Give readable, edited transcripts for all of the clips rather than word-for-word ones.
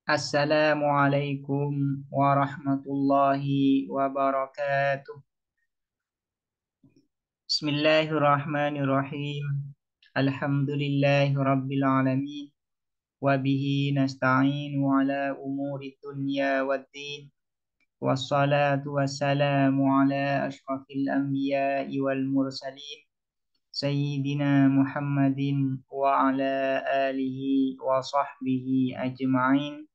Assalamualaikum warahmatullahi wabarakatuh. Bismillahirrahmanirrahim. Alhamdulillahi rabbil alamin. Wabihi nasta'inu ala umuri dunya waddin. Wassalatu wassalamu ala ashrafil anbiya'i wal mursalin. Sayyidina Muhammadin wa ala alihi wa sahbihi ajma'in.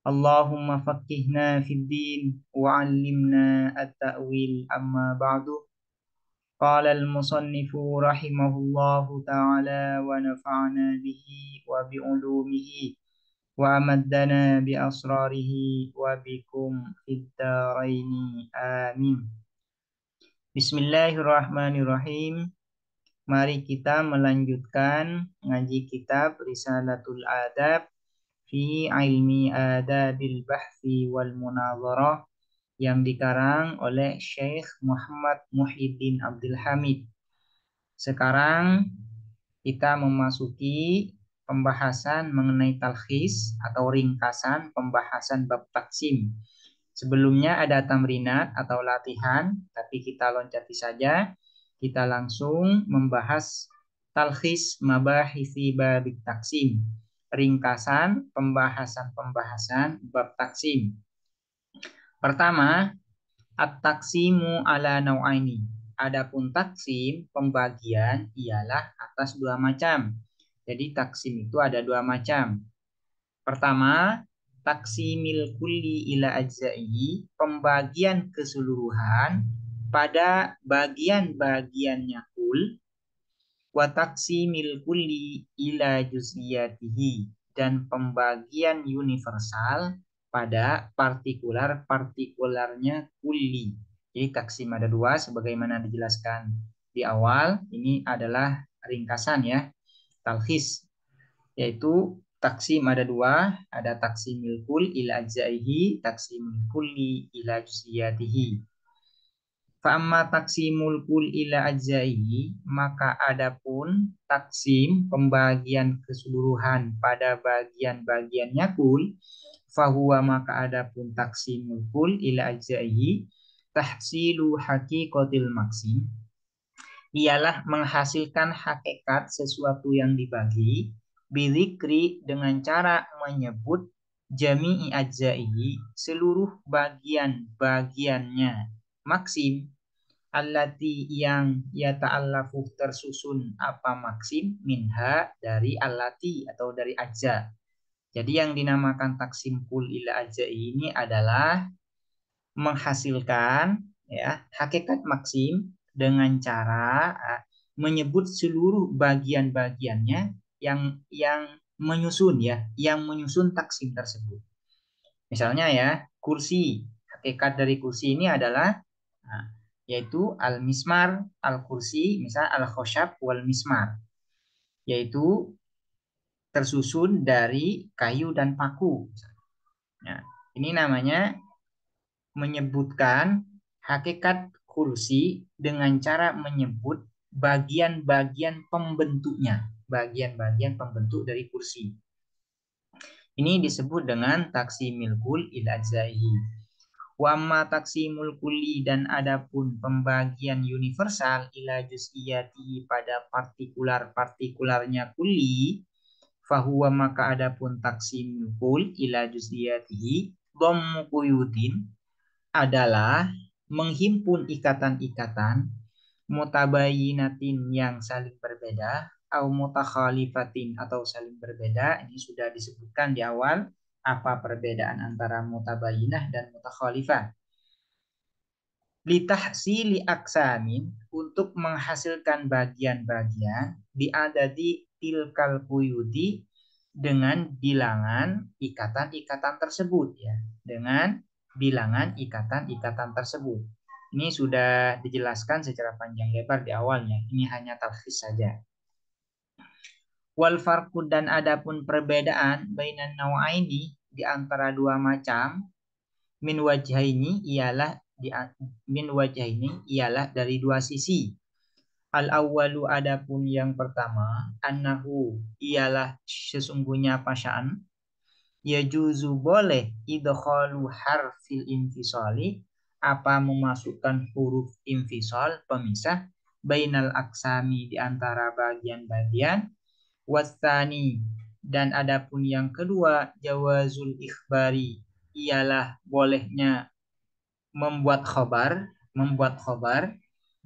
Allahumma faqihna fid din wa 'allimna at-ta'wil amma ba'du. Qala al-musannifu rahimahullahu ta'ala wa nafa'ana bihi wa bi 'ulumihi wa amaddana bi asrarihi wa bikum fid dharaini amin. Bismillahirrahmanirrahim. Mari kita melanjutkan ngaji kitab Risalatul Adab fi ilmi adabil bahthi wal munazarah yang dikarang oleh Syekh Muhammad Muhyiddin Abdul Hamid. Sekarang kita memasuki pembahasan mengenai talkhis atau ringkasan pembahasan bab taksim. Sebelumnya ada tamrinat atau latihan, tapi kita loncati saja. Kita langsung membahas talkhis mabahisi babit taksim. Ringkasan pembahasan-pembahasan bab taksim. Pertama, at-taksimu ala nau'aini. Adapun taksim, pembagian ialah atas dua macam. Jadi taksim itu ada dua macam. Pertama, taksimil kulli ila ajza'i, pembagian keseluruhan pada bagian-bagiannya kul, wa taksimil kulli ila juz'iyatihi, dan pembagian universal pada partikularnya kulli. Jadi taksim ada dua sebagaimana dijelaskan di awal. Ini adalah ringkasan ya, talkhis, yaitu taksim ada dua, ada taksimil kul ila ajzaihi, taksimil kulli ila juz'iyatihi. Fa'amma taksimul kul ila ajzaihi, maka adapun taksim pembagian keseluruhan pada bagian-bagiannya kul, fahuwa maka adapun taksimul kul ila ajzaihi tahsilu haqiqatil maksim, ialah menghasilkan hakikat sesuatu yang dibagi, bidzikri dengan cara menyebut jami'i ajzaihi seluruh bagian-bagiannya maksim, allati yang yata'allafu tersusun apa maksim minha dari allati atau dari ajza. Jadi yang dinamakan taksim kul ila ajza ini adalah menghasilkan ya hakikat maksim dengan cara menyebut seluruh bagian-bagiannya yang menyusun ya, yang menyusun taksim tersebut. Misalnya ya, kursi. Hakikat dari kursi ini adalah yaitu al-mismar, al-kursi, misal al-khosyab wal mismar, yaitu tersusun dari kayu dan paku. Nah, ini namanya menyebutkan hakikat kursi dengan cara menyebut bagian-bagian pembentuknya, bagian-bagian pembentuk dari kursi. Ini disebut dengan taksimil kul ila ajzaihi. Wa amma taksimul kulli, dan adapun pembagian universal ila juz'iyati pada partikularnya kulli, fahuwa maka adapun taksimul kul ila juz'iyatihi dhammu quyutin adalah menghimpun ikatan-ikatan mutabayinatin yang saling berbeda, au mutakhalifatin atau saling berbeda. Ini sudah disebutkan di awal apa perbedaan antara mutabayinah dan mutakhalifah. Litahsili aksamin, untuk menghasilkan bagian-bagian, diadadi tilkal quyudi, dengan bilangan ikatan-ikatan tersebut ya, dengan bilangan ikatan-ikatan tersebut. Ini sudah dijelaskan secara panjang lebar di awalnya. Ini hanya talkhis saja. Wal farqu, dan adapun perbedaan bainan nau'aini, di antara dua macam, min wajhaini ialah dari dua sisi. Al awwalu, adapun yang pertama, annahu ialah sesungguhnya pasya'an, yajuzu boleh idkhalu harfil infisali apa memasukkan huruf infisal pemisah bainal aksami di antara bagian-bagian wasani dan adapun yang kedua jawazul ikhbari ialah bolehnya membuat khobar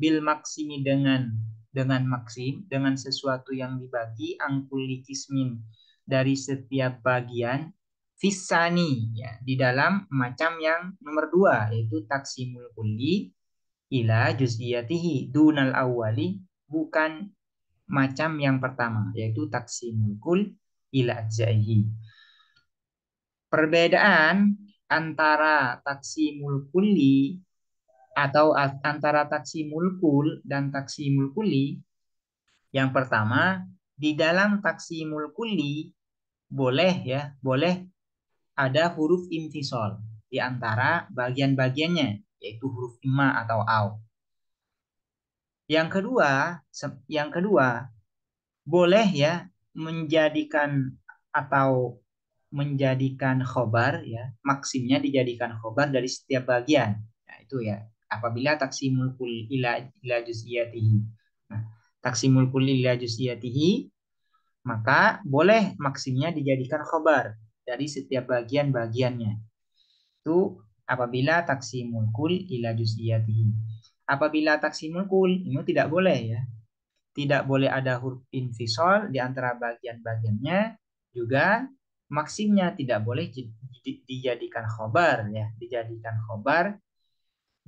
bil maksimi dengan maksim dengan sesuatu yang dibagi angkuli kismin dari setiap bagian fisani ya di dalam macam yang nomor dua yaitu taksimul kulli ila juz'iyatihi dunal awwali bukan macam yang pertama yaitu taksimul kull ila ajzaihi. Perbedaan antara taksimul kulli atau antara taksimul kull dan taksimul kulli yang pertama di dalam taksimul kulli boleh ada huruf infisol di antara bagian-bagiannya yaitu huruf imma atau au. Yang kedua boleh ya menjadikan khobar ya maksimnya dijadikan khobar dari setiap bagian. Nah, itu ya apabila taksimul kul ila juz'iyatihi. Nah, taksimul kul ila juz'iyatihi maka boleh maksimnya dijadikan khobar dari setiap bagian-bagiannya. Itu apabila taksimul kul ila juz'iyatihi. Apabila taksimul kul ini tidak boleh ya. Tidak boleh ada huruf infisal di antara bagian-bagiannya, juga maksimnya tidak boleh dijadikan khobar ya, dijadikan khobar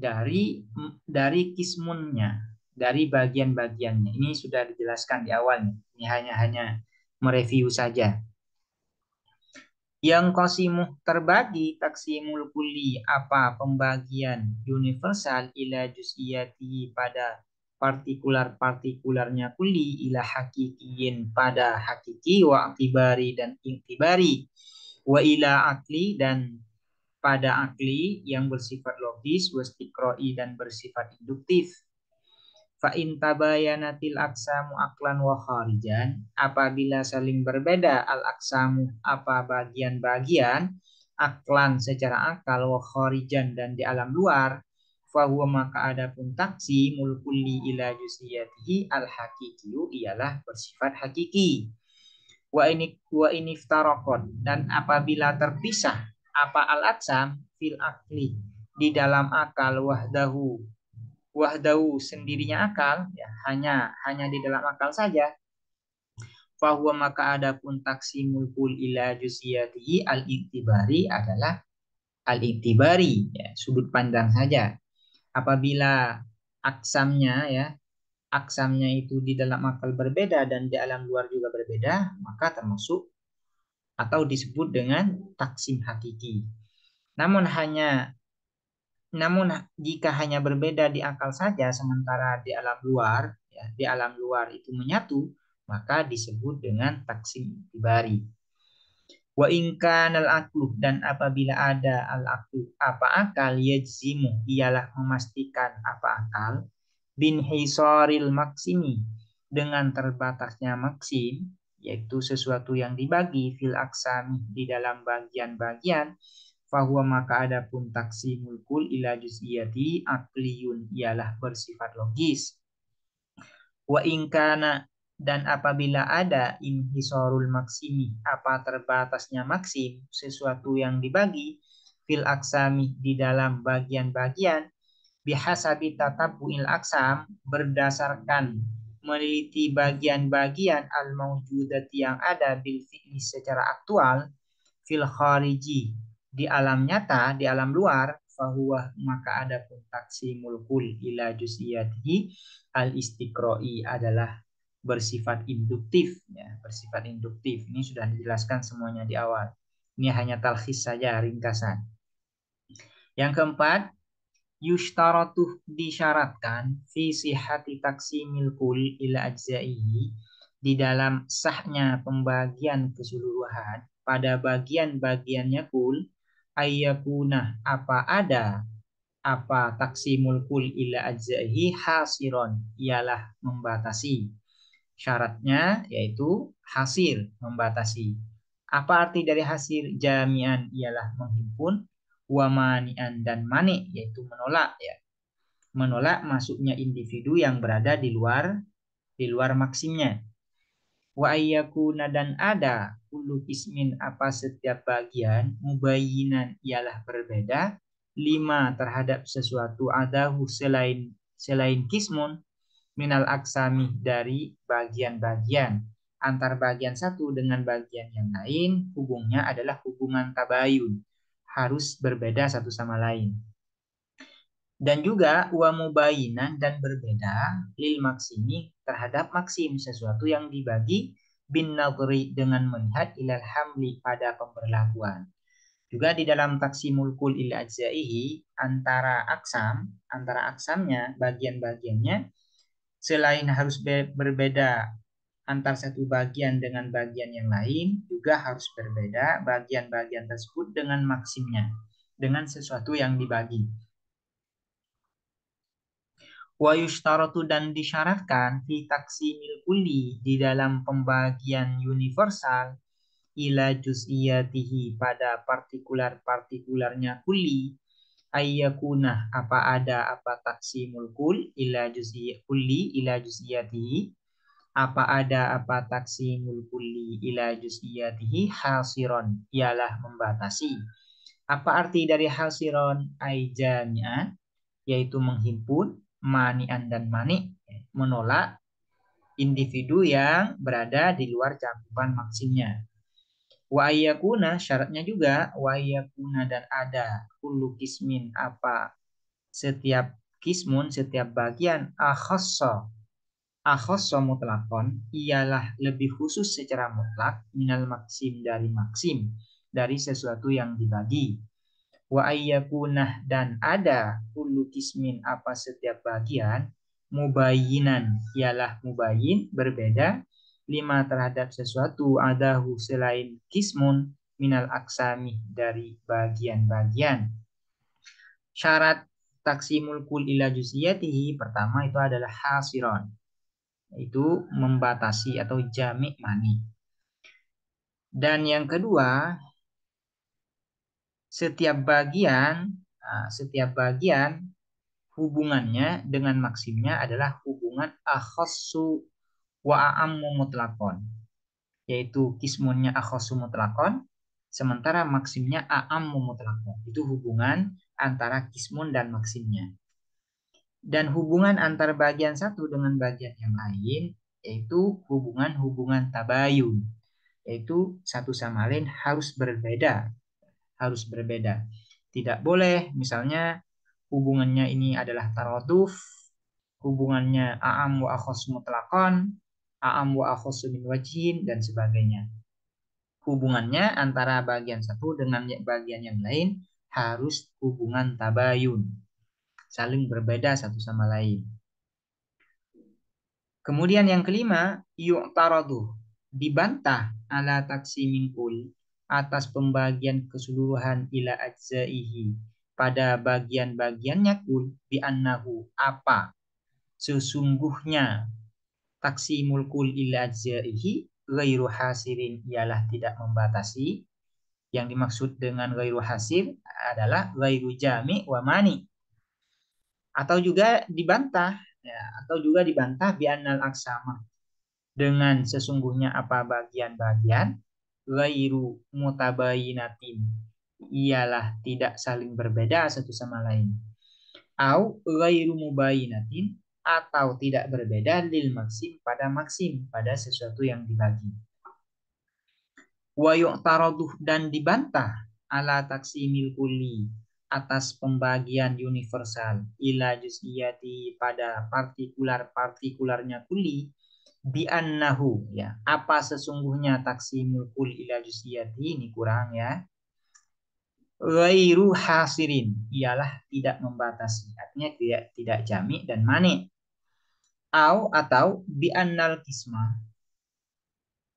dari kismunnya, dari bagian-bagiannya. Ini sudah dijelaskan di awalnya. Ini hanya mereview saja. Yang qasimuh terbagi taksimul kulli apa pembagian universal ila juz'iyati pada partikularnya kulli ila hakikiyin pada hakiki wa aktibari dan iktibari wa ila akli dan pada akli yang bersifat logis wa istiqra'i dan bersifat induktif. Fa in tabayanatil aksamu aklan wa kharijan apabila saling berbeda al aksamu apa bagian-bagian aklan secara akal wa kharijan dan di alam luar fahuwa maka adapun taksimul kulli ila juz'iyatihi al hakikiyu ialah bersifat hakiki wa ini iftaraqat dan apabila terpisah apa al aksam fil akli di dalam akal wahdahu sendirinya akal ya hanya di dalam akal saja fahuwa maka adapun taksimul kul ila juz'iyatihi al-iktibari adalah al-iktibari ya sudut pandang saja apabila aksamnya itu di dalam akal berbeda dan di alam luar juga berbeda maka termasuk atau disebut dengan taksim hakiki namun jika hanya berbeda di akal saja sementara di alam luar itu menyatu, maka disebut dengan taksim iktibari. Wa in kanal aqlu dan apabila ada al aqlu apa akal yajzimu ialah memastikan apa akal bin hisaril maksimi dengan terbatasnya maksim yaitu sesuatu yang dibagi fil aksami di dalam bagian-bagian fahuwa maka adapun taksimul kul ila juz'iyati akliyun ialah bersifat logis wa ingkana dan apabila ada inhisarul maksimi apa terbatasnya maksim sesuatu yang dibagi fil aksami di dalam bagian-bagian bihasabi tatabbu'il aksam berdasarkan meneliti bagian-bagian al-mawjudati yang ada bil fi'li secara aktual fil khariji di alam nyata, di alam luar, fahuwa maka ada pun taksimul kul ila juz'iyatihi al-istiqra'i adalah bersifat induktif ya, bersifat induktif. Ini sudah dijelaskan semuanya di awal. Ini hanya talkhis saja ringkasan. Yang keempat, yushtaratuh disyaratkan fi sihhati taksimil kul ila ajza'ihi di dalam sahnya pembagian keseluruhan pada bagian-bagiannya kul ayyakuna apa taksimul kul ila ajza'ihi hasiron ialah membatasi syaratnya yaitu hasir membatasi Apa arti dari hasil jami'an? Ialah menghimpun, wa mani'an dan mani, yaitu menolak ya. Menolak masuknya individu yang berada di luar maksimnya. Wa ayyakuna dan ada kullu ismin apa setiap bagian mubayyinan ialah berbeda lima terhadap sesuatu adahu selain kismun minal aksami dari bagian-bagian. Antar bagian satu dengan bagian yang lain, hubungnya adalah hubungan tabayun. Harus berbeda satu sama lain. Dan juga wa mubayinan dan berbeda lil maksimi terhadap maksim, sesuatu yang dibagi bin nadri dengan melihat ilal hamli pada pemberlakuan. Juga di dalam taksimul kul ila ajzaihi antara aksamnya, bagian-bagiannya selain harus berbeda antar satu bagian dengan bagian yang lain, juga harus berbeda bagian-bagian tersebut dengan maksimnya, dengan sesuatu yang dibagi. Wa yushtaratu dan disyaratkan fi taksimil kulli di dalam pembagian universal ila juz'iyatihi pada partikularnya kulli ayyakuna apa taksimul kul ila juz'iyatihi apa taksimul kulli ila juz'iyatihi hasiron ialah membatasi. Apa arti dari hasiron? Ai jami'an, yaitu menghimpun, mani'an dan mani, menolak individu yang berada di luar cakupan maksimnya. Wa ayyakuna syaratnya juga wa ayyakuna dan ada kullu kismin apa setiap kismun setiap bagian akhassa mutlakon ialah lebih khusus secara mutlak minal maksim dari sesuatu yang dibagi. Wa ayyakunah dan ada kullu kismin apa setiap bagian mubayyinan ialah mubayyin berbeda lima terhadap sesuatu adahu selain kismun minal aksami dari bagian-bagian. Syarat taksimul kul ila juz'iyatihi pertama itu adalah hasiron, itu membatasi atau jami' mani. Dan yang kedua, setiap bagian hubungannya dengan maksimnya adalah hubungan akhassu wa a'ammu mutlakon, yaitu kismunnya akhassu mutlakon sementara maksimnya a'ammu mutlakon. Itu hubungan antara kismun dan maksimnya. Dan hubungan antar bagian satu dengan bagian yang lain yaitu hubungan tabayun, yaitu satu sama lain harus berbeda. Tidak boleh misalnya hubungannya ini adalah taraduf, hubungannya a'am wa akhas mutlaqan, a'am wa akhas min wajhin dan sebagainya. Hubungannya antara bagian satu dengan bagian yang lain harus hubungan tabayun, saling berbeda satu sama lain. Kemudian yang kelima, yu'taradu, dibantah ala taksimin kul atas pembagian keseluruhan ila ajzaihi pada bagian-bagiannya kul bi annahu apa sesungguhnya taksimul kul ila ajzaihi ghairu hasirin ialah tidak membatasi. Yang dimaksud dengan ghairu hasir adalah ghairu jami' wa mani. Atau juga dibantah bi annal aksama dengan sesungguhnya apa bagian-bagian ghairu mutabayinatin ialah tidak saling berbeda satu sama lain. Au ghairu mubayinatin atau tidak berbeda lil maksim pada sesuatu yang dibagi. Wa yu'taraduh dan dibantah ala taksimil kulli atas pembagian universal ila juz'iyati pada partikularnya kulli bi annahu ya apa sesungguhnya taksimul kul ila juz'iyati ini kurang ya ghairu hasirin ialah tidak membatasi, artinya tidak jami' dan mani. Atau bi annal kisma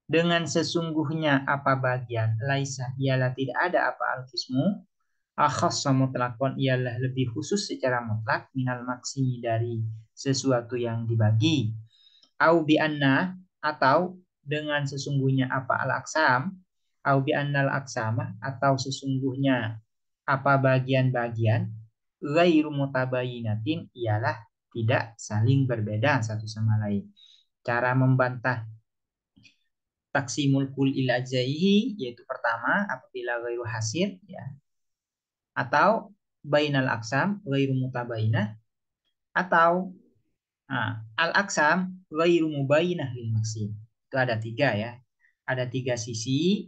dengan sesungguhnya apa bagian laisa ialah tidak ada apa al-kismu akhassa mutlaqan ialah lebih khusus secara mutlak minal maksimi dari sesuatu yang dibagi. Au bi anna atau dengan sesungguhnya apa al-aksam au bi annal aqsamah atau sesungguhnya apa bagian-bagian ghairu mutabayinatin ialah tidak saling berbeda satu sama lain. Cara membantah taksimul kul ila ajaihi yaitu pertama apabila ghairu hasir ya atau bainal aqsam ghairu mutabayinah atau al-aqsam ghairu mubayinah lil maksim. Itu ada tiga ya. Ada tiga sisi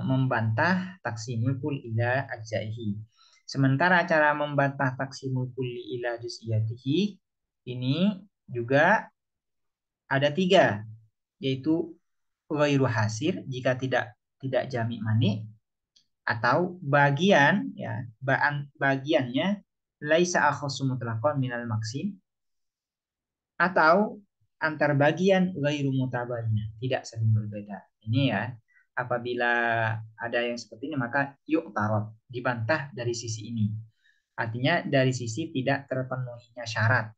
membantah taksimul kul ila ajaihi. Sementara cara membantah taksimul kulli ila juz'iyatihi ini juga ada tiga, yaitu ghairu hasir jika tidak jami mani atau bagian ya bagiannya laisa akhasu mutlaqan minal maksim atau antar bagian ghairu mutabayinah tidak saling berbeda. Ini ya apabila ada yang seperti ini maka yuk tarot dibantah dari sisi ini. Artinya dari sisi tidak terpenuhinya syarat.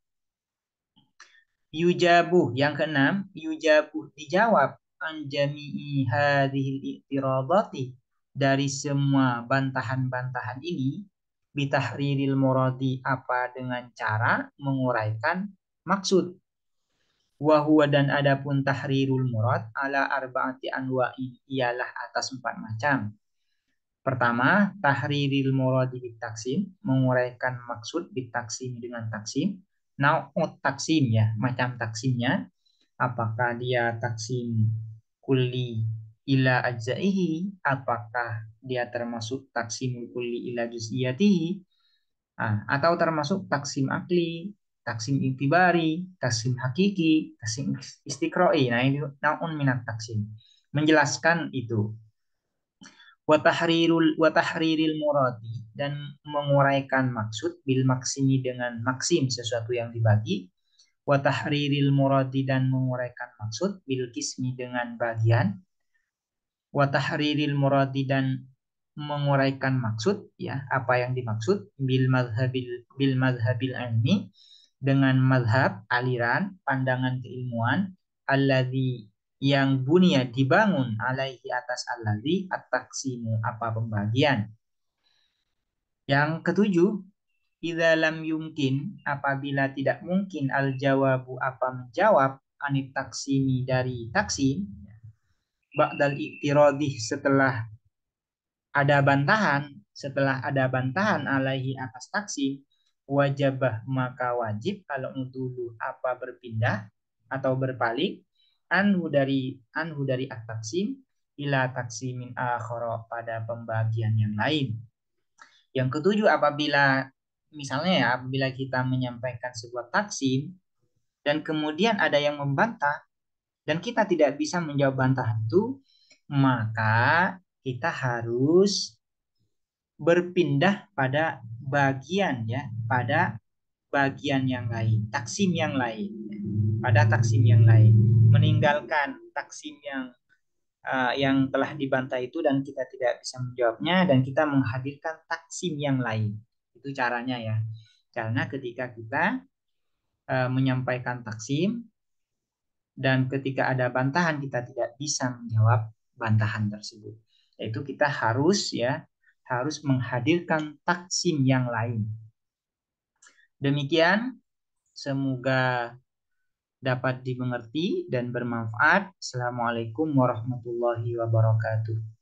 Yujabuh yang keenam, yujabuh dijawab an jami'i hadhil i'tiradati dari semua bantahan-bantahan ini bitahriril muradi apa dengan cara menguraikan maksud. Wa dan adapun tahrirul murad ala arba'ati anwa'in ialah atas 4 macam. Pertama, tahriril muradi bitaksim, menguraikan maksud bitaksim dengan taksim. Nau'ut taksim ya, macam taksimnya. Apakah dia taksim kulli ila ajzaihi, apakah dia termasuk taksim kulli ila juz'iyatihi, atau termasuk taksim akli, taksim intibari, taksim hakiki, taksim istiqroi. Nah, ini nau'un minat taksim. Menjelaskan itu wa tahriril muradi dan menguraikan maksud bil maksimi dengan maksim sesuatu yang dibagi wa tahriril muradi dan menguraikan maksud bil kismi dengan bagian wa tahriril muradi dan menguraikan maksud ya apa yang dimaksud bil madhabil ilmi dengan madhab aliran pandangan keilmuan alladzi yang bunia dibangun alaihi atas alladzi at-taqsimu apa pembagian. Yang ketujuh, idza lam yumkin apabila tidak mungkin al jawabu apa menjawab anit taksimi dari taksim ba'dal iktiradih setelah ada bantahan alaihi atas taksim wajibah maka wajib kalau dulu apa berpindah atau berpaling anhu dari at-taksim ila taksimin akhara pada pembagian yang lain. Yang ketujuh apabila misalnya ya apabila kita menyampaikan sebuah taksim dan kemudian ada yang membantah dan kita tidak bisa menjawab bantahan itu maka kita harus berpindah pada bagian ya pada bagian yang lain taksim yang lain pada taksim yang lain meninggalkan taksim yang telah dibantah itu dan kita tidak bisa menjawabnya dan kita menghadirkan taksim yang lain itu caranya ya karena ketika kita menyampaikan taksim dan ketika ada bantahan kita tidak bisa menjawab bantahan tersebut yaitu kita harus menghadirkan taksim yang lain. Demikian semoga dapat dimengerti dan bermanfaat. Assalamualaikum warahmatullahi wabarakatuh.